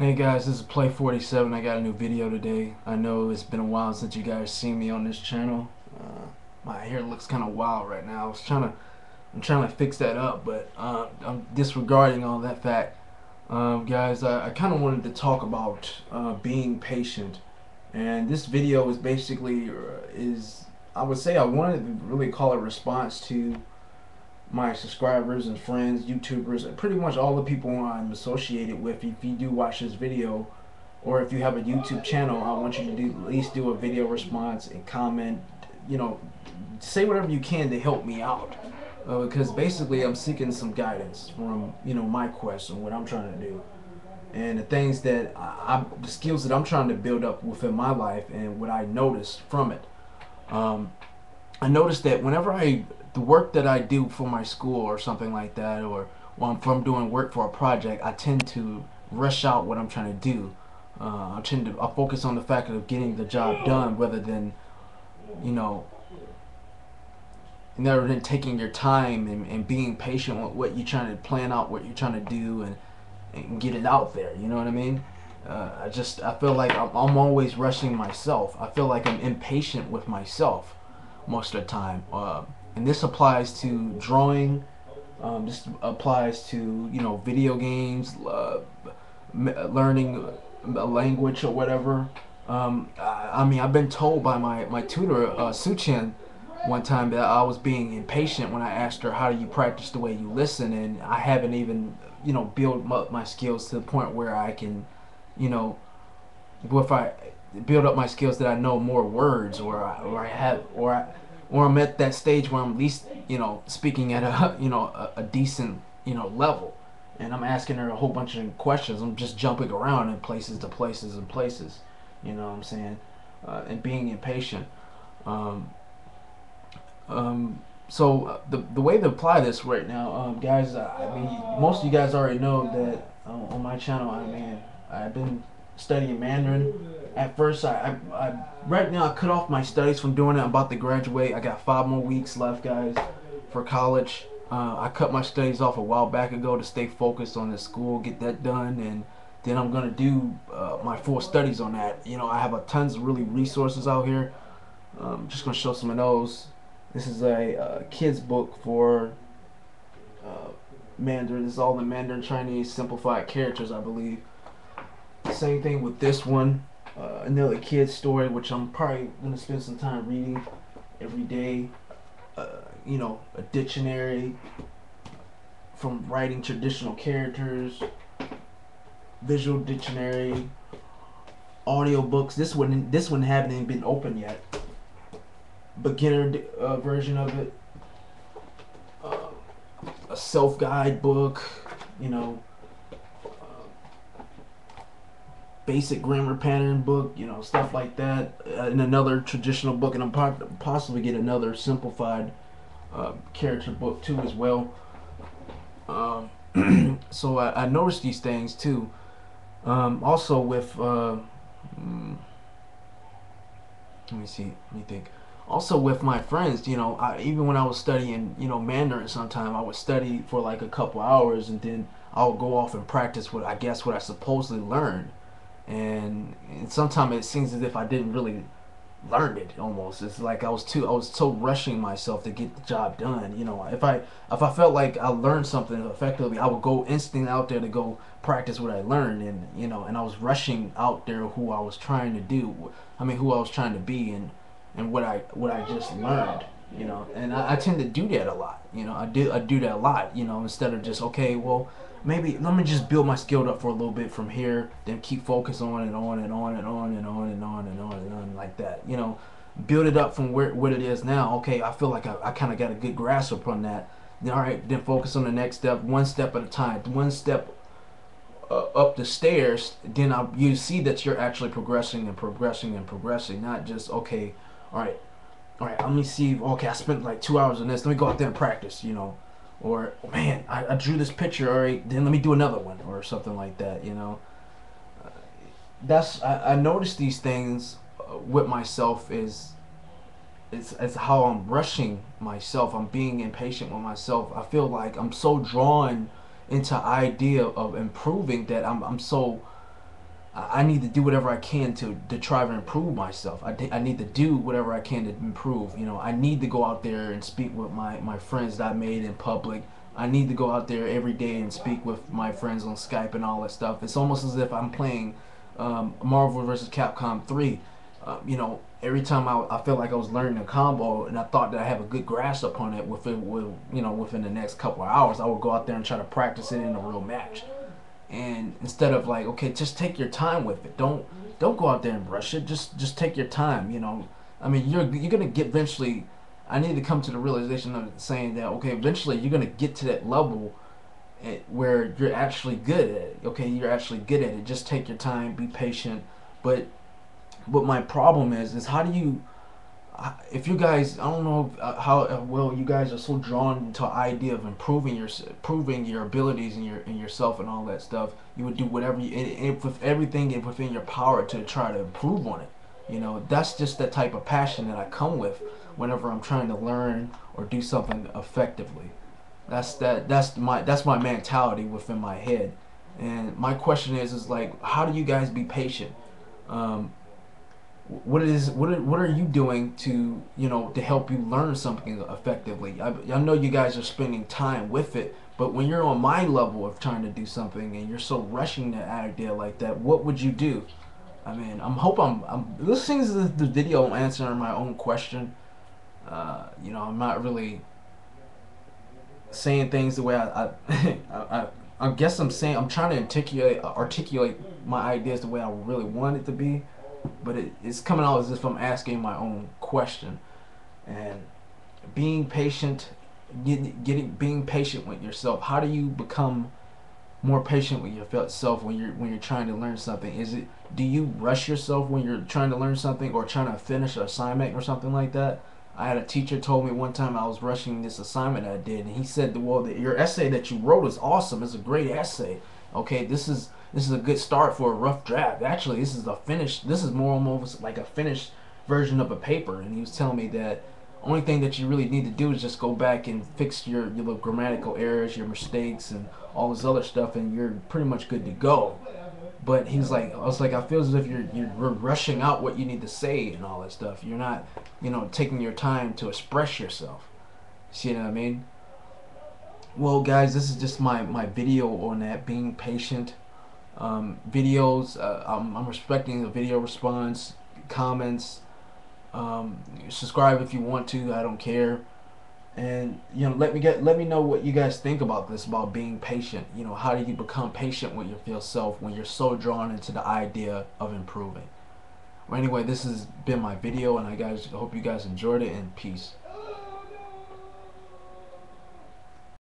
Hey guys, this is Play 47. I got a new video today. I know it's been a while since you guys seen me on this channel. My hair looks kind of wild right now. I'm trying to fix that up, but I'm disregarding all that fact. Guys, I kind of wanted to talk about being patient, and this video is basically I would say I wanted to really call it a response to my subscribers and friends, YouTubers, and pretty much all the people I'm associated with. If you do watch this video, or if you have a YouTube channel, I want you to at least do a video response and comment. You know, say whatever you can to help me out, because basically I'm seeking some guidance from my quest and what I'm trying to do, and the things that the skills that I'm trying to build up within my life, and what I noticed from it. Um, I noticed that whenever the work that I do for my school or something like that, or when I'm doing work for a project, I tend to rush out what I'm trying to do. I focus on the fact of getting the job done, rather than you know rather than taking your time and being patient with what you're trying to plan out, what you're trying to do, and get it out there. You know what I mean? I feel like I'm always rushing myself. I feel like I'm impatient with myself most of the time. And this applies to drawing. This applies to video games, learning a language or whatever. I mean, I've been told by my tutor, Suchin, one time that I was being impatient when I asked her, how do you practice the way you listen? And I haven't even built up my skills to the point where I can, you know, if I build up my skills that I know more words, or I'm at that stage where I'm at least speaking at a a decent level, and I'm asking her a whole bunch of questions. I'm just jumping around in places to places and places. You know what I'm saying? And being impatient. Um, the way to apply this right now, guys. I mean, most of you guys already know that on my channel. I mean, I've been studying Mandarin. At first, right now I cut off my studies from doing it. I'm about to graduate. I got 5 more weeks left, guys, for college. I cut my studies off a while back ago to stay focused on the school, get that done, and then I'm gonna do my full studies on that. I have a tons of really resources out here. Just gonna show some of those. This is a kid's book for uh, Mandarin. This is all the Mandarin Chinese simplified characters, I believe. Same thing with this one. Another kid's story, which I'm probably gonna spend some time reading every day. A dictionary from writing traditional characters, visual dictionary, audiobooks. This one haven't even been opened yet. Beginner version of it. Uh, a self-guide book. You know, basic grammar pattern book, stuff like that, and another traditional book, and I'm possibly get another simplified character book too as well. So I noticed these things too. Also with let me see, let me think. Also with my friends, even when I was studying, Mandarin, sometime I would study for like a couple hours, and then I would go off and practice what I supposedly learned, and sometimes it seems as if I didn't really learn it. Almost, it's like I was so rushing myself to get the job done. If I felt like I learned something effectively, I would go instantly out there to go practice what I learned, and I was rushing out there who I was trying to do. I mean, who I was trying to be, and what I just learned. And I tend to do that a lot. I do that a lot. Instead of just, okay, well, maybe let me just build my skill up for a little bit from here, then keep focus on and on and on and on and on and on and on and on like that. Build it up from where what it is now. Okay, I feel like I kind of got a good grasp upon that. Then, all right, then focus on the next step, one step at a time, one step up the stairs. Then you see that you're actually progressing and progressing and progressing, not just, okay, all right, all right, let me see. Okay, I spent like 2 hours on this. Let me go out there and practice. Or, oh, man, I drew this picture. All right, then let me do another one, or something like that. I noticed these things with myself is how I'm rushing myself. I'm being impatient with myself. I feel like I'm so drawn into idea of improving that I'm so I need to do whatever I can to try to improve myself. I need to do whatever I can to improve. You know, I need to go out there and speak with my friends that I made in public. I need to go out there every day and speak with my friends on Skype and all that stuff. It's almost as if I'm playing Marvel vs. Capcom 3. You know, every time I felt like I was learning a combo and I thought that I have a good grasp upon it within the next couple of hours, I would go out there and try to practice it in a real match. And instead of like, okay, just take your time with it. Don't go out there and rush it. Just take your time. You know, I mean, you're gonna get eventually. I need to come to the realization of saying that, okay, eventually you're gonna get to that level where you're actually good at it. Okay, you're actually good at it. Just take your time, be patient. But what my problem is how do you, if you guys, I don't know how well you guys are so drawn into the idea of improving your abilities and yourself and all that stuff. You would do whatever with everything within your power to try to improve on it. You know, that's just the type of passion that I come with whenever I'm trying to learn or do something effectively. That's my mentality within my head. And my question is like, how do you guys be patient? Um, what are you doing to, you know, to help you learn something effectively? I know you guys are spending time with it, but when you're on my level of trying to do something and you're so rushing the idea like that, what would you do? I mean, I'm listening to the video. I'm answering my own question. You know, I'm not really saying things the way I guess I'm trying to articulate my ideas the way I really want it to be, but it's coming out as if I'm asking my own question. And being patient, being patient with yourself. How do you become more patient with yourself when you're trying to learn something? Do you rush yourself when you're trying to learn something or trying to finish an assignment or something like that? I had a teacher told me one time I was rushing this assignment I did, and he said, "Well, your essay that you wrote is awesome. It's a great essay. Okay, this is a good start for a rough draft. Actually, this is a finished. This is more almost like a finished version of a paper." And he was telling me that only thing that you really need to do is just go back and fix your little grammatical errors, your mistakes, and all this other stuff, and you're pretty much good to go. But he's like, I was like, I feel as if you're rushing out what you need to say and all that stuff. You're not, you know, taking your time to express yourself. See what I mean? Well, guys, this is just my video on that, being patient. Videos, I'm respecting the video response, comments. Subscribe if you want to. I don't care. And you know, let me know what you guys think about this, about being patient. You know, how do you become patient with yourself when you're so drawn into the idea of improving? Well, anyway, this has been my video, and I hope you guys enjoyed it, and peace.